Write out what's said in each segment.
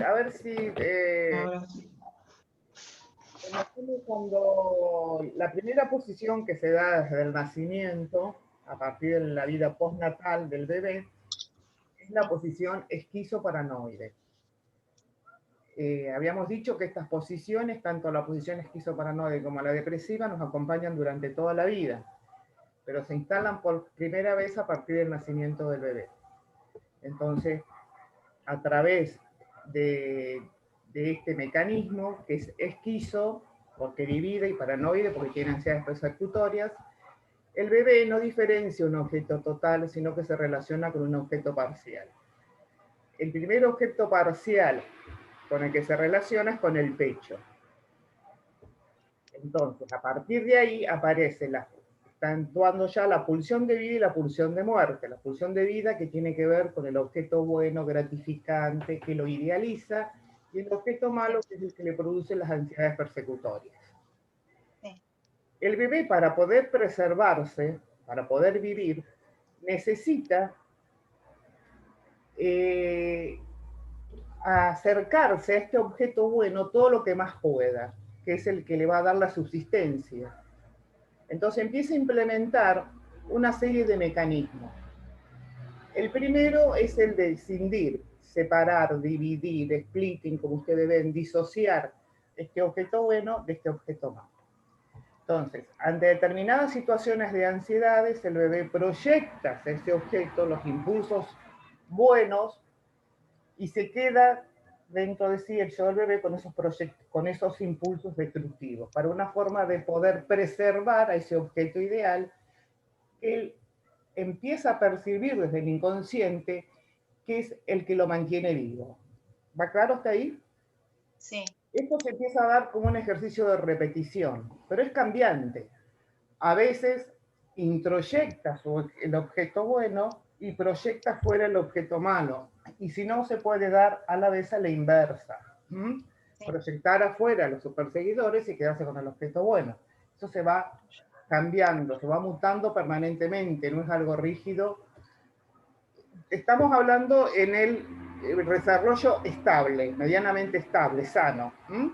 A ver si Ahora sí. cuando la primera posición que se da desde el nacimiento, a partir de la vida postnatal del bebé, es la posición esquizoparanoide. Habíamos dicho que estas posiciones, tanto la posición esquizoparanoide como la depresiva, nos acompañan durante toda la vida, pero se instalan por primera vez a partir del nacimiento del bebé. Entonces, a través de este mecanismo, que es esquizo, porque divide, y paranoide, porque tiene ansiedades persecutorias, el bebé no diferencia un objeto total, sino que se relaciona con un objeto parcial. El primer objeto parcial con el que se relaciona es con el pecho. Entonces, a partir de ahí está actuando ya la pulsión de vida y la pulsión de muerte. La pulsión de vida que tiene que ver con el objeto bueno, gratificante, que lo idealiza, y el objeto malo que es el que le produce las ansiedades persecutorias. Sí. El bebé, para poder preservarse, para poder vivir, necesita eh, acercarse a este objeto bueno todo lo que más pueda, que es el que le va a dar la subsistencia. Entonces empieza a implementar una serie de mecanismos. El primero es el de escindir, separar, dividir, splitting, como ustedes ven, disociar este objeto bueno de este objeto malo. Entonces, ante determinadas situaciones de ansiedades, el bebé proyecta hacia ese objeto los impulsos buenos y se queda dentro de sí el yo del bebé con esos impulsos destructivos, para una forma de poder preservar a ese objeto ideal que él empieza a percibir desde el inconsciente, que es el que lo mantiene vivo. ¿Va claro hasta ahí? Sí. Esto se empieza a dar como un ejercicio de repetición, pero es cambiante. A veces introyecta el objeto bueno y proyecta fuera el objeto malo. Y si no, se puede dar a la vez a la inversa. ¿Mm? Sí. Proyectar afuera a los superseguidores y quedarse con el objeto bueno. Eso se va cambiando, se va mutando permanentemente, no es algo rígido. Estamos hablando en el desarrollo estable, medianamente estable, sano. ¿Mm?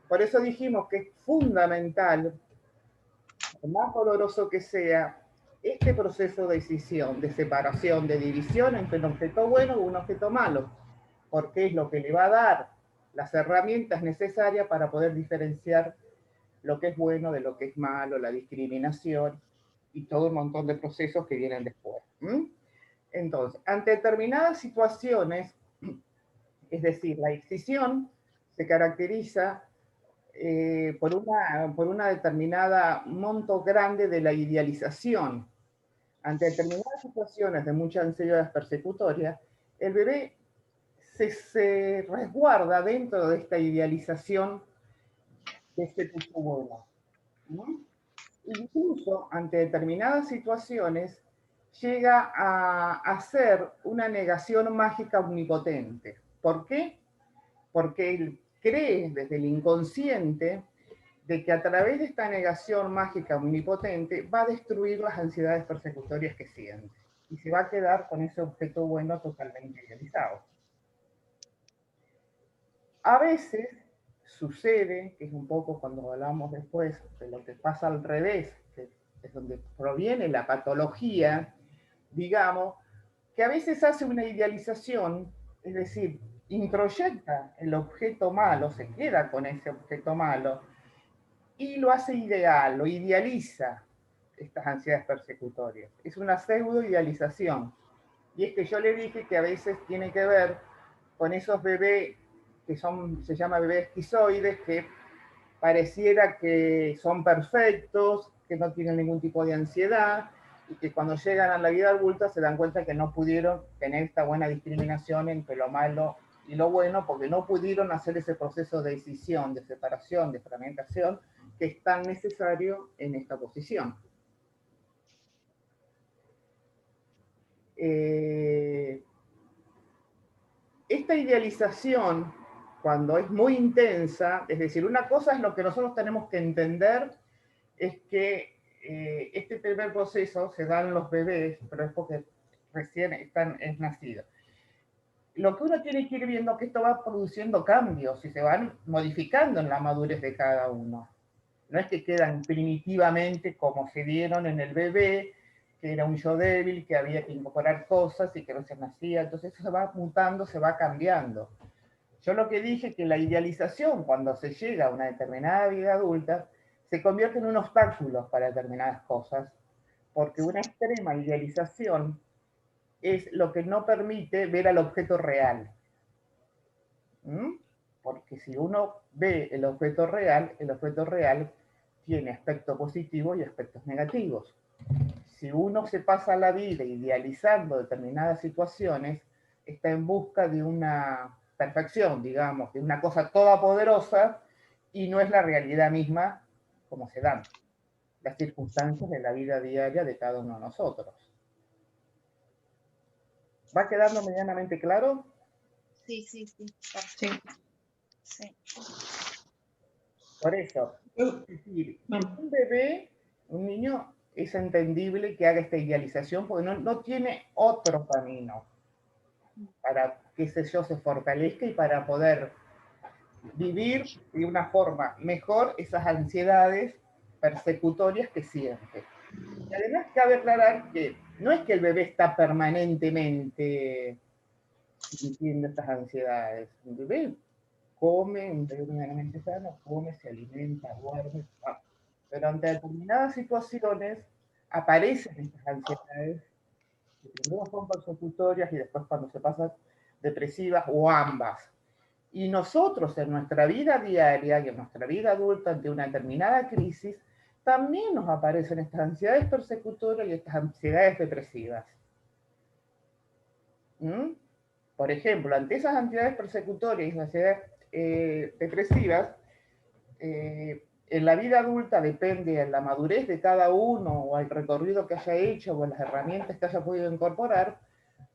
Por eso dijimos que es fundamental, por más doloroso que sea, este proceso de decisión, de separación, de división entre un objeto bueno y un objeto malo, porque es lo que le va a dar las herramientas necesarias para poder diferenciar lo que es bueno de lo que es malo, la discriminación y todo un montón de procesos que vienen después. ¿Mm? Entonces, ante determinadas situaciones, es decir, la excisión se caracteriza por una determinada monto grande de la idealización. Ante determinadas situaciones de mucha ansiedad persecutoria, el bebé se resguarda dentro de esta idealización de este tipo bueno. ¿No? Incluso ante determinadas situaciones llega a hacer una negación mágica omnipotente. ¿Por qué? Porque él cree desde el inconsciente de que a través de esta negación mágica omnipotente va a destruir las ansiedades persecutorias que siente y se va a quedar con ese objeto bueno totalmente idealizado. A veces sucede, que es un poco cuando hablamos después de lo que pasa al revés, que es donde proviene la patología, digamos, que a veces hace una idealización, es decir, introyecta el objeto malo, se queda con ese objeto malo, y lo hace ideal, lo idealiza, estas ansiedades persecutorias. Es una pseudo idealización. Y es que yo le dije que a veces tiene que ver con esos bebés que son, se llama bebés esquizoides, que pareciera que son perfectos, que no tienen ningún tipo de ansiedad, y que cuando llegan a la vida adulta se dan cuenta que no pudieron tener esta buena discriminación entre lo malo y lo bueno, porque no pudieron hacer ese proceso de decisión, de separación, de fragmentación, que es tan necesario en esta posición. Esta idealización, cuando es muy intensa, es decir, una cosa es lo que nosotros tenemos que entender, es que este primer proceso se da en los bebés, pero es porque recién es nacido. lo que uno tiene que ir viendo es que esto va produciendo cambios y se van modificando en la madurez de cada uno. No es que quedan primitivamente como se dieron en el bebé, que era un yo débil, que había que incorporar cosas y que no se nacía. Entonces eso se va mutando, se va cambiando. Yo lo que dije es que la idealización, cuando se llega a una determinada vida adulta, se convierte en un obstáculo para determinadas cosas, porque una extrema idealización es lo que no permite ver al objeto real. ¿Mm? Porque si uno ve el objeto real tiene aspectos positivos y aspectos negativos. Si uno se pasa la vida idealizando determinadas situaciones, está en busca de una perfección, digamos, de una cosa todopoderosa, y no es la realidad misma como se dan las circunstancias de la vida diaria de cada uno de nosotros. ¿Va quedando medianamente claro? Sí, sí, sí. Sí. Sí. Por eso, es decir, un bebé, un niño, es entendible que haga esta idealización porque no tiene otro camino para, qué sé yo, se fortalezca y para poder vivir de una forma mejor esas ansiedades persecutorias que siente. Y además cabe aclarar que no es que el bebé está permanentemente sintiendo estas ansiedades. El bebé come, un bebé medianamente sano, come, se alimenta, duerme, pero ante determinadas situaciones aparecen estas ansiedades, que primero son persecutorias y después cuando se pasan depresivas o ambas. Y nosotros en nuestra vida diaria y en nuestra vida adulta ante una determinada crisis, también nos aparecen estas ansiedades persecutorias y estas ansiedades depresivas. ¿Mm? Por ejemplo, ante esas ansiedades persecutorias y ansiedades depresivas, en la vida adulta depende de la madurez de cada uno o al recorrido que haya hecho o las herramientas que haya podido incorporar,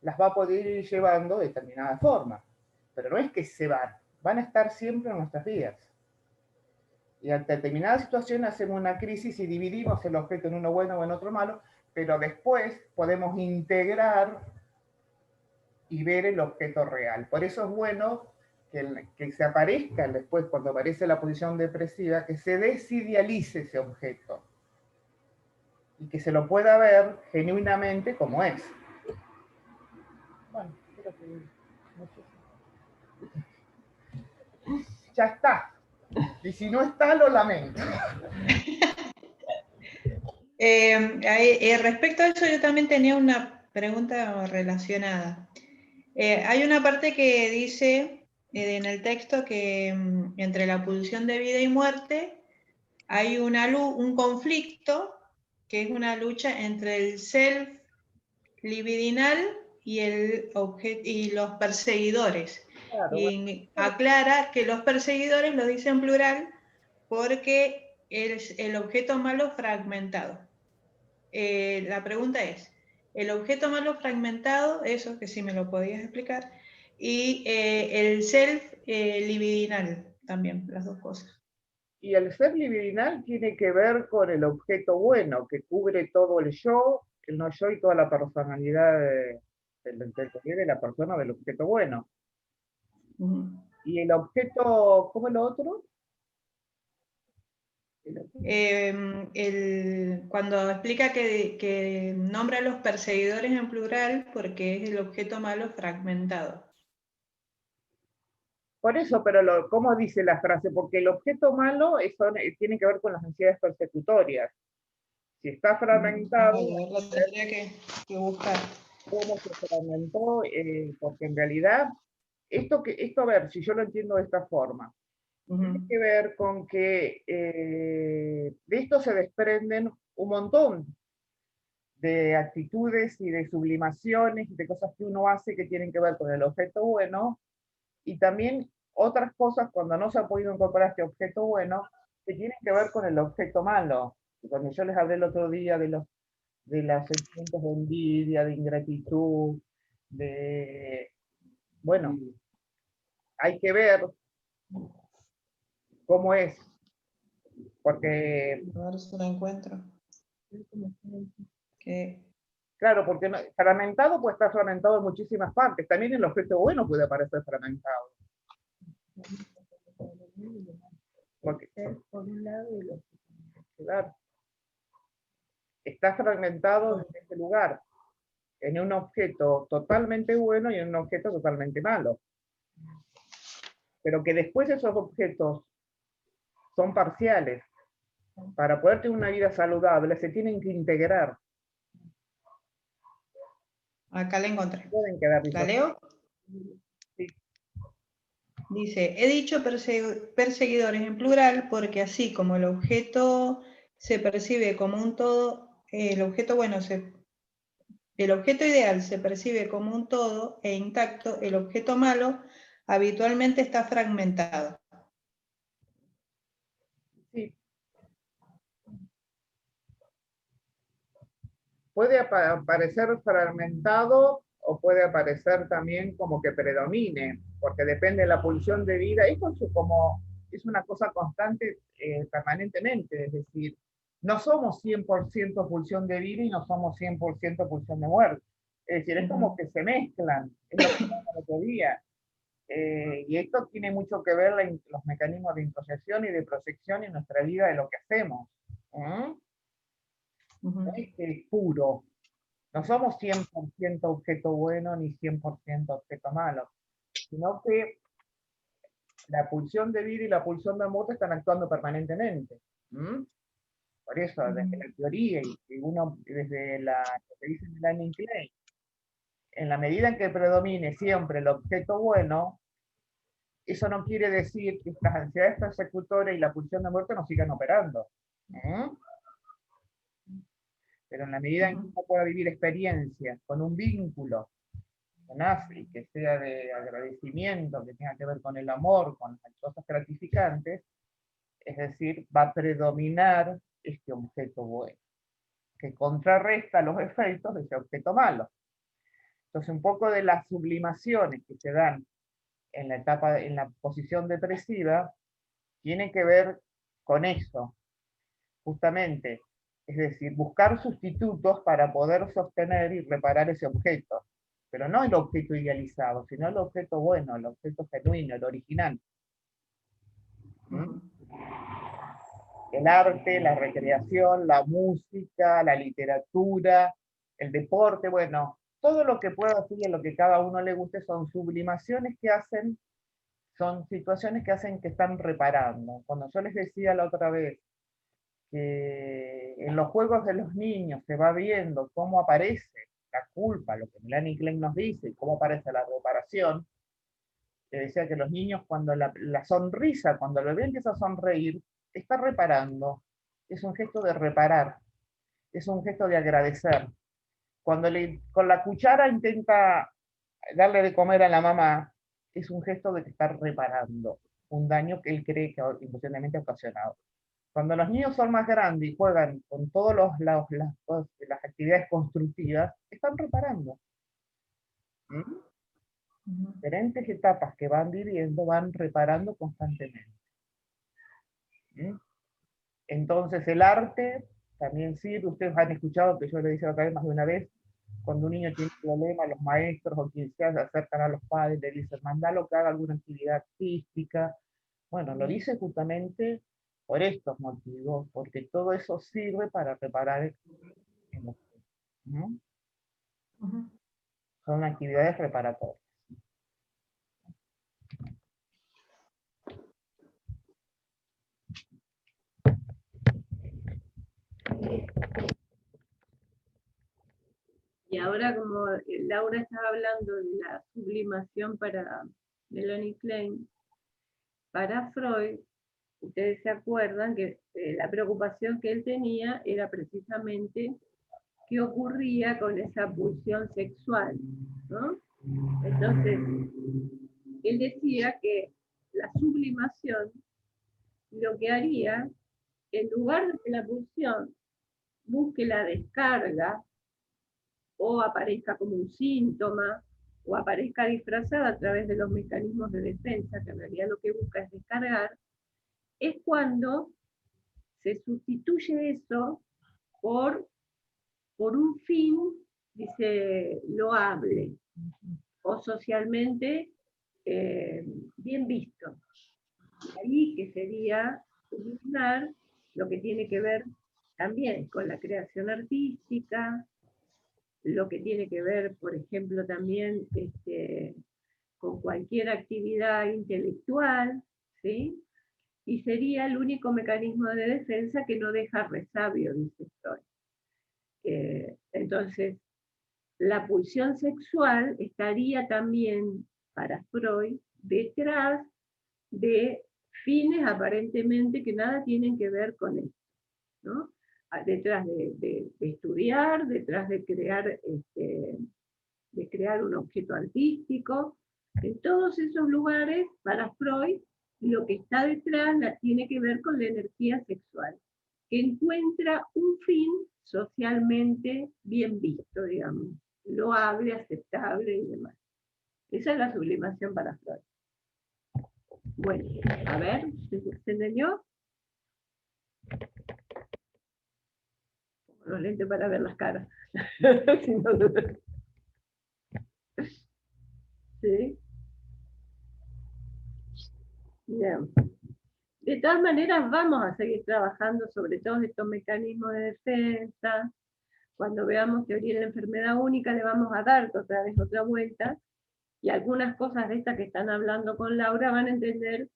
las va a poder ir llevando de determinada forma. Pero no es que se van a estar siempre en nuestras vidas. Y ante determinada situación hacemos una crisis y dividimos el objeto en uno bueno o en otro malo, pero después podemos integrar y ver el objeto real. Por eso es bueno que se aparezca después, cuando aparece la posición depresiva, que se desidealice ese objeto y que se lo pueda ver genuinamente como es. Bueno, creo que ya está. Y si no está, lo lamento. Respecto a eso, yo también tenía una pregunta relacionada. Hay una parte que dice en el texto que entre la pulsión de vida y muerte hay un conflicto que es una lucha entre el self libidinal y los perseguidores. Claro, Y aclara que los perseguidores lo dice en plural porque es el objeto malo fragmentado. La pregunta es, el objeto malo fragmentado, eso que sí me lo podías explicar, y el self libidinal también, las dos cosas. y el ser libidinal tiene que ver con el objeto bueno, que cubre todo el yo, el no yo y toda la personalidad de la persona del objeto bueno. Y el objeto, ¿cómo es lo otro? Cuando explica que nombra a los perseguidores en plural porque es el objeto malo fragmentado. Por eso, pero ¿cómo dice la frase? Porque el objeto malo tiene que ver con las ansiedades persecutorias. Si está fragmentado, Lo tendría que buscar. ¿cómo se fragmentó? Porque en realidad, esto, a ver, si yo lo entiendo de esta forma, tiene que ver con que de esto se desprenden un montón de actitudes y de sublimaciones y de cosas que uno hace que tienen que ver con el objeto bueno, y también otras cosas cuando no se ha podido incorporar este objeto bueno que tienen que ver con el objeto malo. Y cuando yo les hablé el otro día de los sentimientos de envidia, de ingratitud, bueno, hay que ver cómo es, porque A ver si lo encuentro. Claro, porque fragmentado puede estar fragmentado en muchísimas partes. También el objeto bueno puede aparecer fragmentado. Porque, por un lado, claro, está fragmentado desde ese lugar, en un objeto totalmente bueno y en un objeto totalmente malo. Pero que después esos objetos son parciales. Para poder tener una vida saludable se tienen que integrar. Acá la encontré. Pueden quedar ¿La leo? Sí. Dice, he dicho perseguidores en plural porque así como el objeto se percibe como un todo, el objeto ideal se percibe como un todo e intacto, el objeto malo habitualmente está fragmentado. Sí. Puede aparecer fragmentado o puede aparecer también como que predomine, porque depende de la pulsión de vida y como es una cosa constante permanentemente, es decir, no somos 100% pulsión de vida y no somos 100% pulsión de muerte. Es decir, es como que se mezclan, es lo que hablamos el otro día. Y esto tiene mucho que ver los mecanismos de introyección y de proyección en nuestra vida de lo que hacemos. No es que es puro. No somos 100% objeto bueno ni 100% objeto malo, sino que la pulsión de vida y la pulsión de muerte están actuando permanentemente. Por eso, desde la teoría y uno desde lo que dice Melanie Klein, en la medida en que predomine siempre el objeto bueno, eso no quiere decir que estas ansiedades persecutorias y la pulsión de muerte no sigan operando. Pero en la medida en que uno pueda vivir experiencias con un vínculo con AFI, que sea de agradecimiento, que tenga que ver con el amor, con las cosas gratificantes, es decir, va a predominar este objeto bueno, que contrarresta los efectos de ese objeto malo. Entonces, un poco de las sublimaciones que se dan en la etapa, en la posición depresiva, tiene que ver con eso, justamente. Es decir, buscar sustitutos para poder sostener y reparar ese objeto. Pero no el objeto idealizado, sino el objeto bueno, el objeto genuino, el original. El arte, la recreación, la música, la literatura, el deporte, bueno, todo lo que pueda decir y en lo que cada uno le guste son sublimaciones que hacen, son situaciones que hacen que están reparando. Cuando yo les decía la otra vez que en los juegos de los niños se va viendo cómo aparece la culpa, lo que Melanie Klein nos dice, y cómo aparece la reparación, que decía que los niños cuando la sonrisa, cuando el bebé empieza a sonreír, está reparando, es un gesto de reparar, es un gesto de agradecer. Cuando con la cuchara intenta darle de comer a la mamá, es un gesto de que está reparando un daño que él cree que inconscientemente ha ocasionado. Cuando los niños son más grandes y juegan con todas las actividades constructivas, están reparando. Diferentes etapas que van viviendo van reparando constantemente. Entonces el arte también sirve, ustedes han escuchado que yo le dije otra vez más de una vez, cuando un niño tiene problemas, los maestros o quien sea se acercan a los padres, le dicen, mandalo que haga alguna actividad artística. Bueno, lo dice justamente por estos motivos, porque todo eso sirve para reparar emociones. Son actividades reparatorias. Y ahora, como Laura estaba hablando de la sublimación para Melanie Klein, para Freud, ustedes se acuerdan que la preocupación que él tenía era precisamente qué ocurría con esa pulsión sexual, ¿no? Entonces, él decía que la sublimación lo que haría, en lugar de que la pulsión busque la descarga o aparezca como un síntoma o aparezca disfrazada a través de los mecanismos de defensa, que en realidad lo que busca es descargar, es cuando se sustituye eso por un fin dice loable o socialmente bien visto. Y ahí que sería sublinar lo que tiene que ver también con la creación artística, lo que tiene que ver, por ejemplo, también con cualquier actividad intelectual, ¿sí? Y sería el único mecanismo de defensa que no deja resabio, dice Freud. Entonces, la pulsión sexual estaría también, para Freud, detrás de fines aparentemente que nada tienen que ver con esto, ¿no? Detrás de estudiar, detrás de crear un objeto artístico. En todos esos lugares, para Freud, lo que está detrás tiene que ver con la energía sexual, que encuentra un fin socialmente bien visto, digamos, loable, aceptable y demás. Esa es la sublimación para Freud. Bueno, a ver, ¿se entendió? Pongo los lentes para ver las caras. ¿Sí? Bien. De todas maneras, vamos a seguir trabajando sobre todos estos mecanismos de defensa. Cuando veamos teoría de la enfermedad única, le vamos a dar otra vez otra vuelta, y algunas cosas de estas que están hablando con Laura van a entender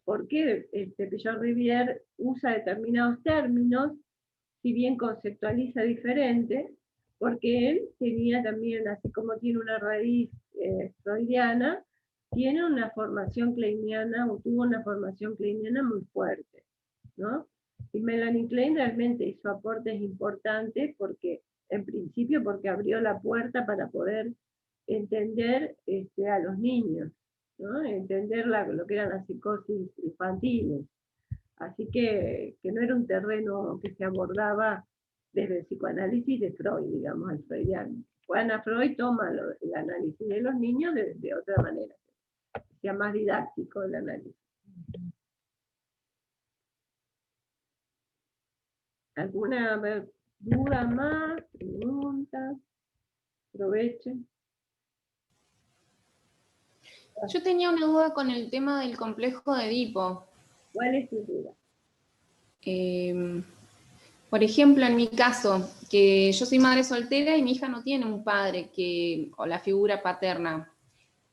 por qué Pillon-Rivière usa determinados términos, si bien conceptualiza diferente, porque él tenía también, así como tiene una raíz freudiana, tiene una formación kleiniana, o tuvo una formación kleiniana muy fuerte, ¿no? Y Melanie Klein realmente hizo aportes importantes, porque, en principio, porque abrió la puerta para poder entender a los niños, ¿no? Entender lo que eran las psicosis infantiles. Así que no era un terreno que se abordaba desde el psicoanálisis de Freud, digamos, al freudiano. Ana Freud toma el análisis de los niños de otra manera, sea más didáctico el análisis. ¿Alguna duda más? ¿Pregunta? Aprovechen. Yo tenía una duda con el tema del complejo de Edipo. ¿Cuál es tu duda? Por ejemplo, en mi caso, que yo soy madre soltera y mi hija no tiene un padre o la figura paterna.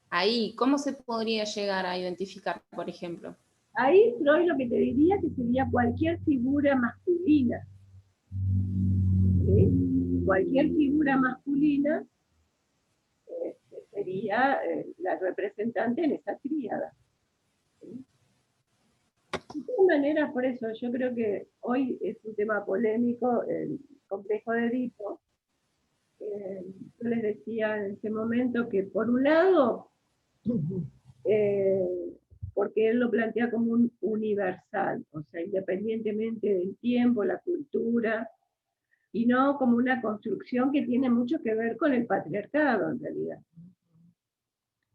Ahí, ¿cómo se podría llegar a identificar, por ejemplo? Ahí Freud lo que te diría que sería cualquier figura masculina. ¿Sí? Cualquier figura masculina sería la representante en esa tríada. ¿Sí? De todas maneras, por eso yo creo que hoy es un tema polémico, el complejo de Edipo. Yo les decía en ese momento que, por un lado, porque él lo plantea como un universal, o sea, independientemente del tiempo, la cultura, y no como una construcción que tiene mucho que ver con el patriarcado, en realidad.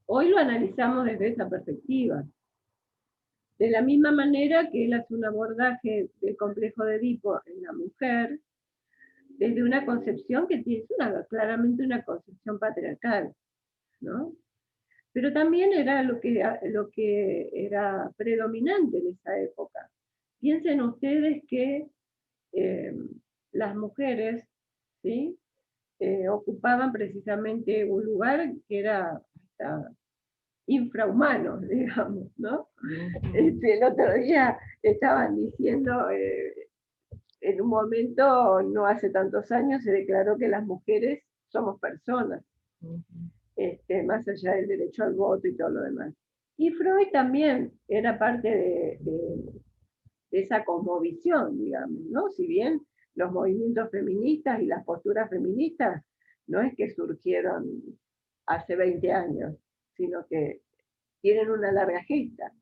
Hoy lo analizamos desde esa perspectiva. De la misma manera que él hace un abordaje del complejo de Edipo en la mujer, desde una concepción que es claramente una concepción patriarcal, ¿no? Pero también era lo que era predominante en esa época. Piensen ustedes que las mujeres, ¿sí? Ocupaban precisamente un lugar que era hasta infrahumano, digamos, ¿no? El otro día estaban diciendo, en un momento, no hace tantos años, se declaró que las mujeres somos personas, más allá del derecho al voto y todo lo demás. Y Freud también era parte de esa cosmovisión, digamos, ¿no? Si bien los movimientos feministas y las posturas feministas no es que surgieron hace 20 años, sino que tienen una larga gesta.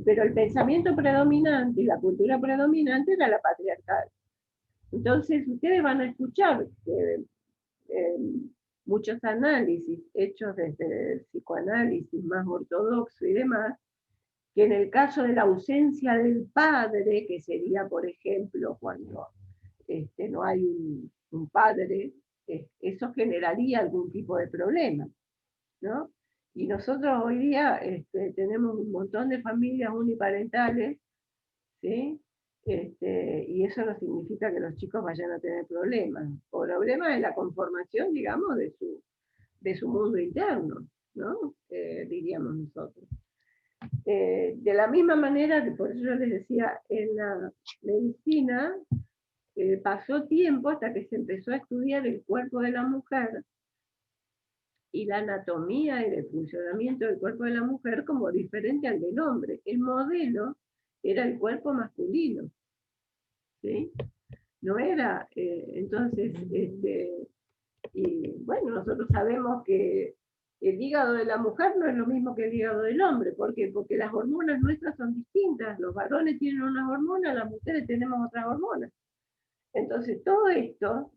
Pero el pensamiento predominante y la cultura predominante era la patriarcal. Entonces, ustedes van a escuchar muchos análisis hechos desde el psicoanálisis más ortodoxo y demás, que en el caso de la ausencia del padre, que sería, por ejemplo, cuando no hay un padre eso generaría algún tipo de problema, ¿no? Y nosotros hoy día tenemos un montón de familias uniparentales, ¿sí? Y eso no significa que los chicos vayan a tener problemas. Problemas en la conformación, digamos, de su mundo interno, ¿no? Diríamos nosotros. De la misma manera, por eso yo les decía, en la medicina pasó tiempo hasta que se empezó a estudiar el cuerpo de la mujer y la anatomía y el funcionamiento del cuerpo de la mujer como diferente al del hombre. El modelo era el cuerpo masculino, ¿sí? No era, entonces, y bueno, nosotros sabemos que el hígado de la mujer no es lo mismo que el hígado del hombre. ¿Por qué? Porque las hormonas nuestras son distintas. Los varones tienen unas hormonas, las mujeres tenemos otras hormonas. Entonces, todo esto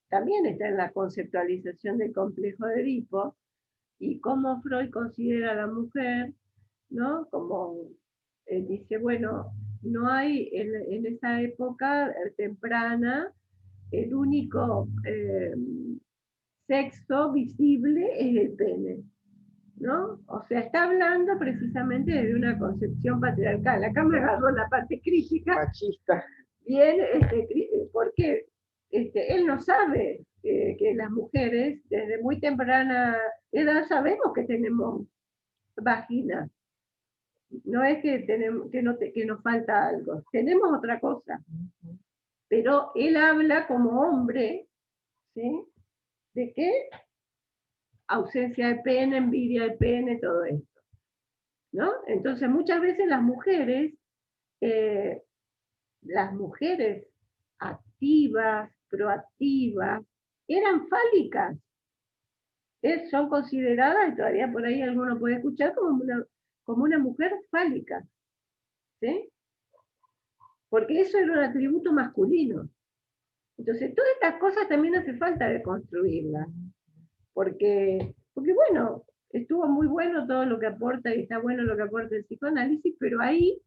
también está en la conceptualización del complejo de Edipo y cómo Freud considera a la mujer, ¿no? Como dice, bueno, no hay en esa época temprana, el único sexo visible es el pene, ¿no? O sea, está hablando precisamente de una concepción patriarcal. Acá me agarró la parte crítica. Machista. Bien, porque él no sabe que las mujeres desde muy temprana edad sabemos que tenemos vagina. No es que, tenemos, que nos falta algo, tenemos otra cosa. Pero él habla como hombre, ¿sí? ¿De qué? Ausencia de pene, envidia de pene, todo esto, ¿no? Entonces muchas veces las mujeres activas, proactivas, eran fálicas. Son consideradas, y todavía por ahí alguno puede escuchar, como una mujer fálica, ¿sí? Porque eso era un atributo masculino. Entonces, todas estas cosas también hace falta de construirlas. Porque bueno, estuvo muy bueno todo lo que aporta y está bueno lo que aporta el psicoanálisis, pero ahí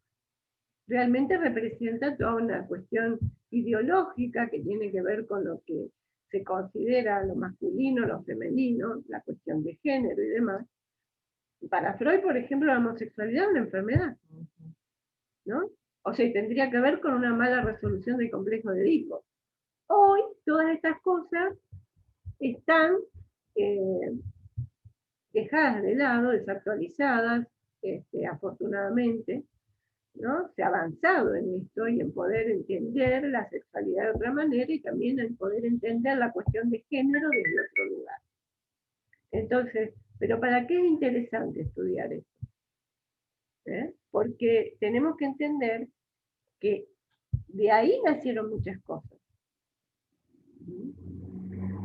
realmente representa toda una cuestión ideológica que tiene que ver con lo que se considera lo masculino, lo femenino, la cuestión de género y demás. Para Freud, por ejemplo, la homosexualidad es una enfermedad, ¿no? O sea, tendría que ver con una mala resolución del complejo de Edipo. Hoy, todas estas cosas están dejadas de lado, desactualizadas, afortunadamente, ¿no? Se ha avanzado en esto y en poder entender la sexualidad de otra manera y también en poder entender la cuestión de género desde otro lugar. Entonces, ¿pero para qué es interesante estudiar esto? Porque tenemos que entender que de ahí nacieron muchas cosas.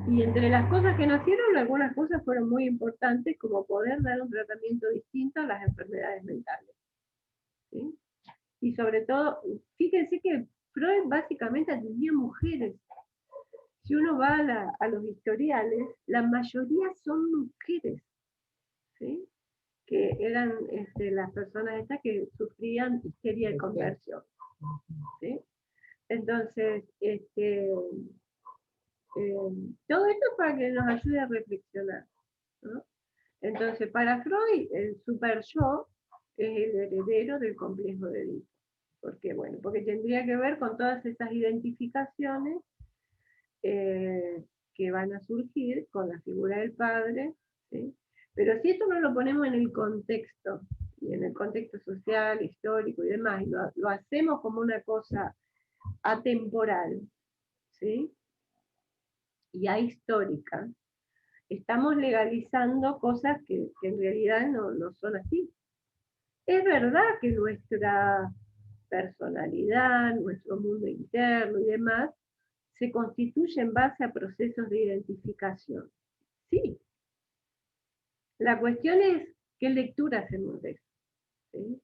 Y entre las cosas que nacieron, algunas cosas fueron muy importantes, como poder dar un tratamiento distinto a las enfermedades mentales, ¿sí? Y sobre todo, fíjense que Freud básicamente atendía mujeres. Si uno va a los historiales, la mayoría son mujeres, ¿sí? Que eran las personas estas que sufrían histeria de conversión, ¿sí? Entonces, todo esto es para que nos ayude a reflexionar, ¿no? Entonces, para Freud, el super yo es el heredero del complejo de Edipo. ¿Por qué? Bueno, porque tendría que ver con todas esas identificaciones que van a surgir con la figura del padre, ¿sí? Pero si esto no lo ponemos en el contexto, y en el contexto social, histórico y demás, y lo hacemos como una cosa atemporal, ¿sí? Y ahistórica, estamos legalizando cosas que en realidad no son así. Es verdad que nuestra personalidad, nuestro mundo interno y demás, se constituye en base a procesos de identificación. Sí. La cuestión es qué lectura hacemos de eso, ¿sí?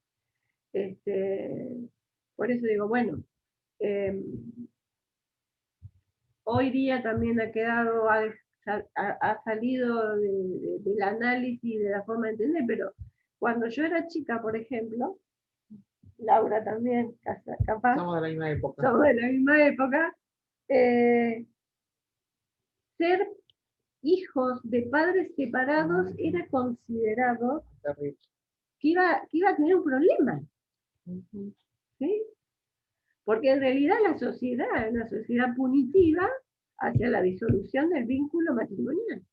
Por eso digo, bueno, hoy día también ha quedado, ha salido del análisis, de la forma de entender, pero cuando yo era chica, por ejemplo, Laura también, capaz. Somos de la misma época. Somos de la misma época. ser hijos de padres separados era considerado Terrible. que iba a tener un problema. ¿Sí? Porque en realidad la sociedad es una sociedad punitiva hacia la disolución del vínculo matrimonial.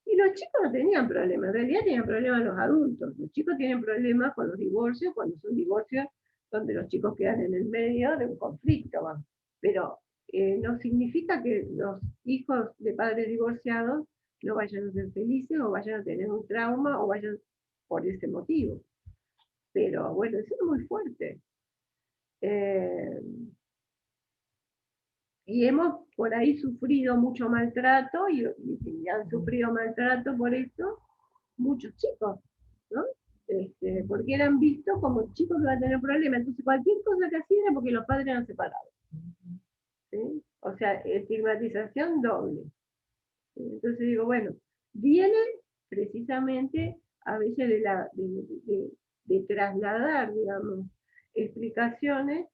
Y los chicos no tenían problemas, en realidad tenían problemas los adultos. Los chicos tienen problemas con los divorcios, cuando son divorcios donde los chicos quedan en el medio de un conflicto. ¿Va? Pero no significa que los hijos de padres divorciados no vayan a ser felices o vayan a tener un trauma o vayan por ese motivo. Pero bueno, eso es muy fuerte. Y hemos por ahí sufrido mucho maltrato y han sufrido maltrato por eso muchos chicos, ¿no? Porque eran vistos como chicos que iban a tener problemas. Entonces cualquier cosa que hacían era porque los padres eran separados. ¿Sí? O sea, estigmatización doble. Entonces digo, bueno, viene precisamente a veces de trasladar, digamos, explicaciones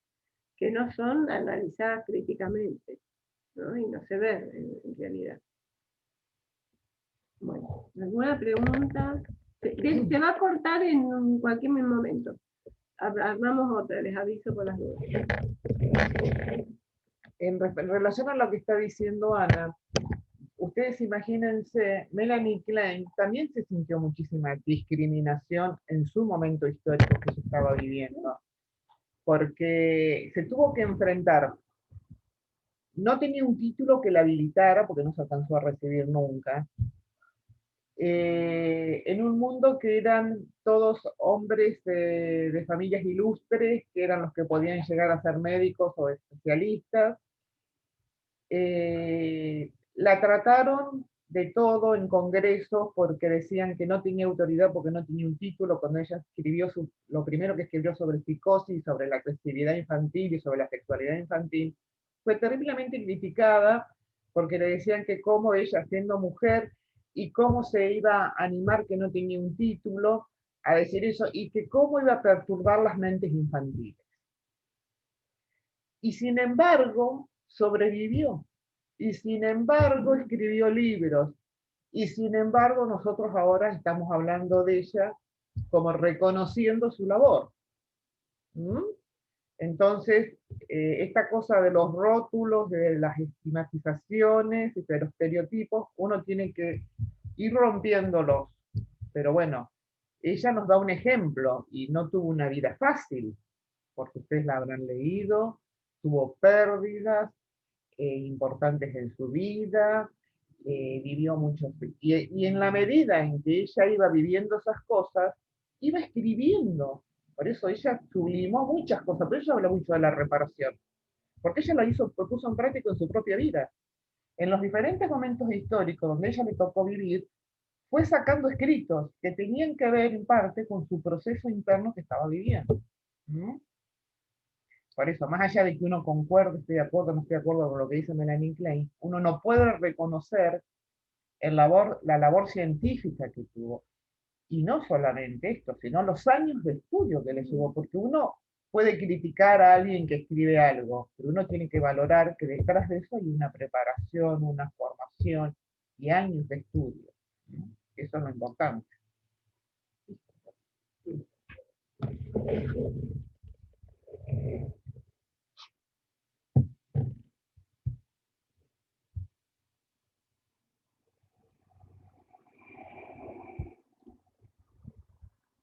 que no son analizadas críticamente, ¿no? Y no se ven en realidad. Bueno, ¿alguna pregunta? Se va a cortar en cualquier momento. Armamos otra, les aviso por las dudas. En relación a lo que está diciendo Ana, ustedes imagínense, Melanie Klein también se sintió muchísima discriminación en su momento histórico que se estaba viviendo, porque se tuvo que enfrentar, no tenía un título que la habilitara, porque no se alcanzó a recibir nunca, en un mundo que eran todos hombres de familias ilustres, que eran los que podían llegar a ser médicos o especialistas. La trataron de todo en congresos porque decían que no tenía autoridad porque no tenía un título. Cuando ella escribió lo primero que escribió sobre psicosis, sobre la agresividad infantil y sobre la sexualidad infantil, fue terriblemente criticada porque le decían que cómo ella, siendo mujer, y cómo se iba a animar que no tenía un título a decir eso, y que cómo iba a perturbar las mentes infantiles. Y sin embargo, sobrevivió. Y sin embargo, escribió libros. Y sin embargo, nosotros ahora estamos hablando de ella como reconociendo su labor. ¿Mm? Entonces, esta cosa de los rótulos, de las estigmatizaciones, de los estereotipos, uno tiene que ir rompiéndolos. Pero bueno, ella nos da un ejemplo y no tuvo una vida fácil, porque ustedes la habrán leído, tuvo pérdidas importantes en su vida, vivió mucho. Y en la medida en que ella iba viviendo esas cosas, iba escribiendo. Por eso ella sublimó muchas cosas, pero ella habla mucho de la reparación, porque ella lo puso en práctica en su propia vida. En los diferentes momentos históricos donde ella le tocó vivir, fue sacando escritos que tenían que ver en parte con su proceso interno que estaba viviendo. ¿Mm? Por eso, más allá de que uno concuerde, esté de acuerdo, no esté de acuerdo con lo que dice Melanie Klein, uno no puede reconocer la labor científica que tuvo. Y no solamente esto, sino los años de estudio que le llevó, porque uno puede criticar a alguien que escribe algo, pero uno tiene que valorar que detrás de eso hay una preparación, una formación y años de estudio. Eso es lo importante.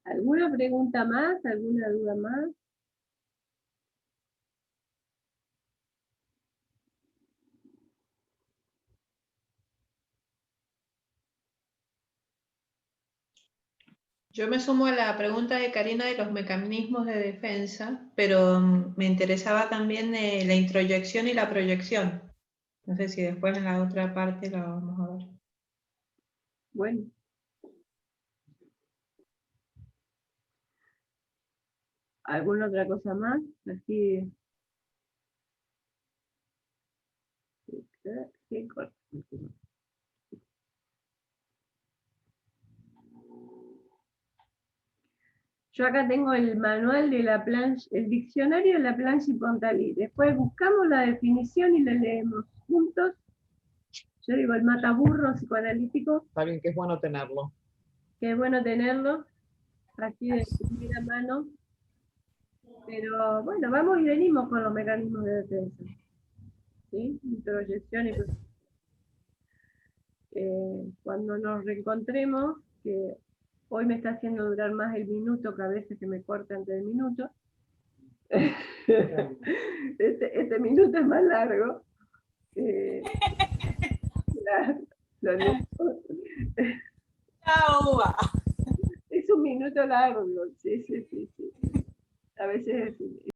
¿Alguna pregunta más? ¿Alguna duda más? Yo me sumo a la pregunta de Karina de los mecanismos de defensa, pero me interesaba también la introyección y la proyección. No sé si después en la otra parte la vamos a ver. Bueno. ¿Alguna otra cosa más? Así. Sí, corto. Yo acá tengo el manual de la plancha, el diccionario de la plancha y Pontalí. Después buscamos la definición y la leemos juntos. yo digo, el mataburro psicoanalítico, Está bien que es bueno tenerlo. que es bueno tenerlo aquí de primera mano, pero bueno, vamos y venimos con los mecanismos de defensa, ¿sí? Introyección y cuando nos reencontremos, que hoy me está haciendo durar más el minuto, que a veces que me corta antes del minuto. Este minuto es más largo. Chao, uva. Es un minuto largo, sí. A veces